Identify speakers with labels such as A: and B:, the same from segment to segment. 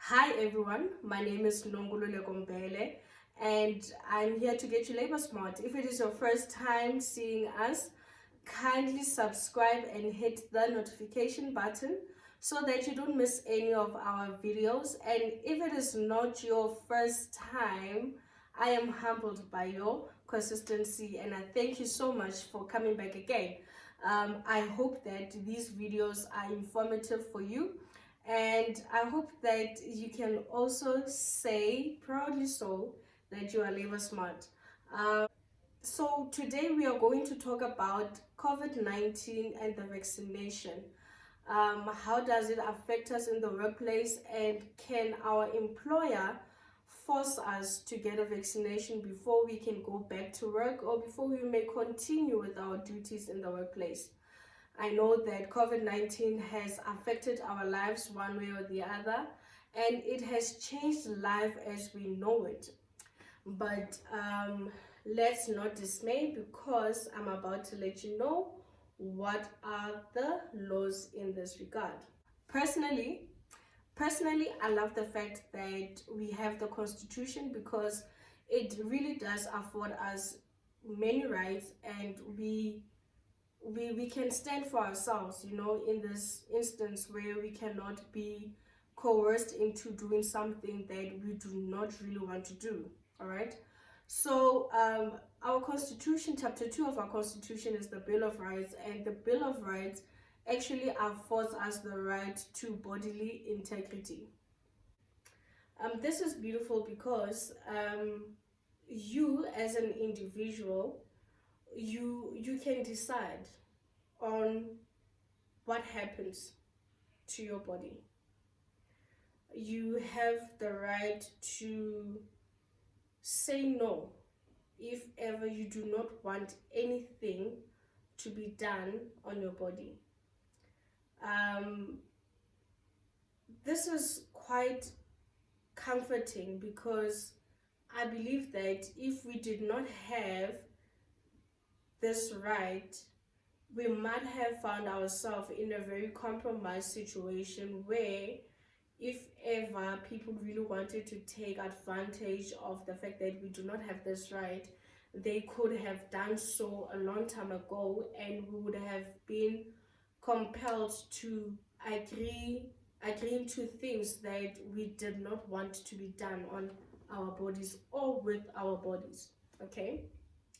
A: Hi everyone, my name is Nonkululeko Mbele and I'm here to get you labor smart. If it is your first time seeing us, kindly subscribe and hit the notification button so that you don't miss any of our videos. And if it is not your first time, I am humbled by your consistency and I thank you so much for coming back again. I hope that these videos are informative for you, and I hope that you can also say proudly so that you are labor smart. So today we are going to talk about COVID-19 and the vaccination. How does it affect us in the workplace, and can our employer force us to get a vaccination before we can go back to work or before we may continue with our duties in the workplace? I know that COVID-19 has affected our lives one way or the other, and it has changed life as we know it. But let's not dismay, because I'm about to let you know what are the laws in this regard. Personally, I love the fact that we have the Constitution, because it really does afford us many rights, and we can stand for ourselves, in this instance where we cannot be coerced into doing something that we do not really want to do. All right. So our Constitution, chapter 2 of our Constitution, is the Bill of Rights, and the Bill of Rights actually affords us the right to bodily integrity. This is beautiful because you as an individual, you can decide on what happens to your body. You have the right to say no if ever you do not want anything to be done on your body. This is quite comforting, because I believe that if we did not have this right, we might have found ourselves in a very compromised situation where, if ever people really wanted to take advantage of the fact that we do not have this right, they could have done so a long time ago, and we would have been compelled to agreeing to things that we did not want to be done on our bodies or with our bodies. Okay,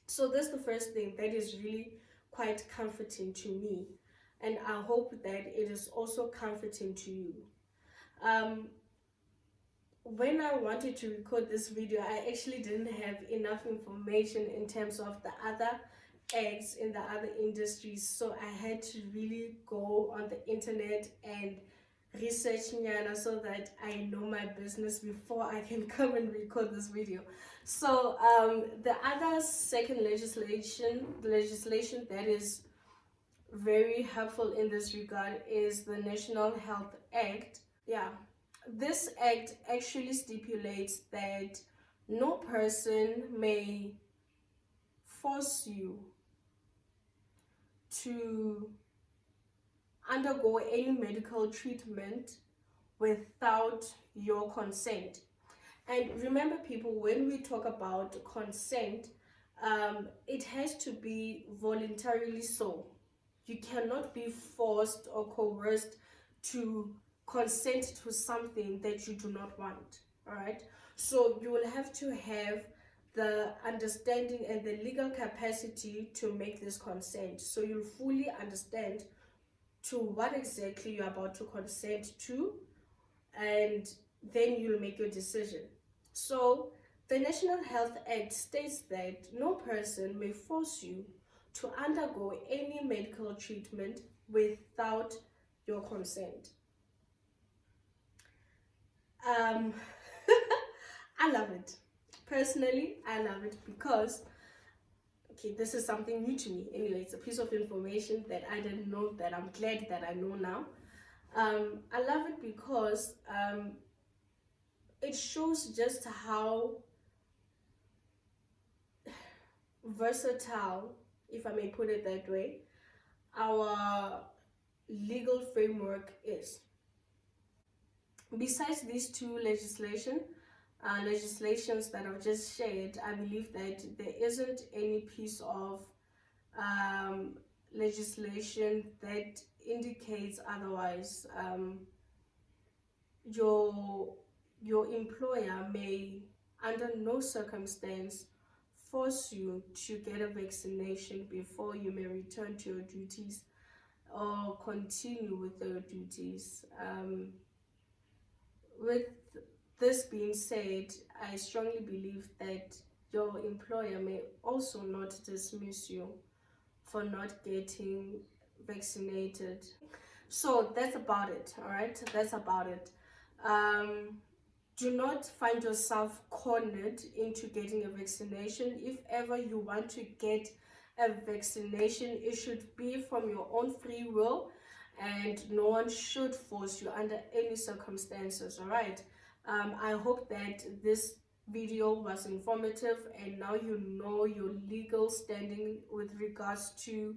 A: so that's the first thing that is really quite comforting to me, and I hope that it is also comforting to you. When I wanted to record this video, I actually didn't have enough information in terms of the other acts in the other industries, so I had to really go on the internet and research Nyana so that I know my business before I can come and record this video. So the other second legislation that is very helpful in this regard is the National Health Act. Yeah, this act actually stipulates that no person may force you to undergo any medical treatment without your consent. And remember, people, when we talk about consent, it has to be voluntarily so. You cannot be forced or coerced to consent to something that you do not want. All right. So you will have to have the understanding and the legal capacity to make this consent. So you'll fully understand to what exactly you're about to consent to, and then you'll make your decision. So the National Health Act states that no person may force you to undergo any medical treatment without your consent. I love it. Personally, I love it because, okay, this is something new to me. Anyway, it's a piece of information that I didn't know, that I'm glad that I know now. I love it because it shows just how versatile, if I may put it that way, our legal framework is. Besides these two legislations that I've just shared, I believe that there isn't any piece of legislation that indicates otherwise. Your employer may, under no circumstance, force you to get a vaccination before you may return to your duties or continue with your duties. With this being said, I strongly believe that your employer may also not dismiss you for not getting vaccinated. So that's about it. All right, that's about it. Do not find yourself cornered into getting a vaccination. If ever you want to get a vaccination, it should be from your own free will, and no one should force you under any circumstances. All right. I hope that this video was informative, and now you know your legal standing with regards to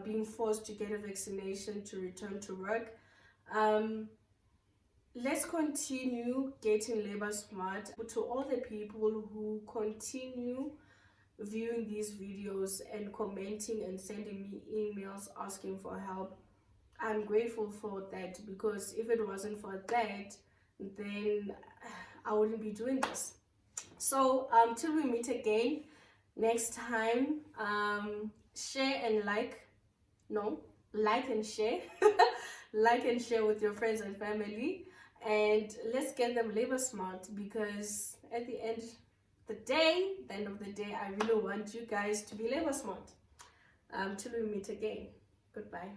A: being forced to get a vaccination to return to work. Let's continue getting labor smart. To all the people who continue viewing these videos and commenting and sending me emails asking for help, I'm grateful for that, because if it wasn't for that, then I wouldn't be doing this. So till we meet again next time, share and like and share like and share with your friends and family, and let's get them labor smart, because at the end of the day, I really want you guys to be labor smart. Till we meet again. Goodbye.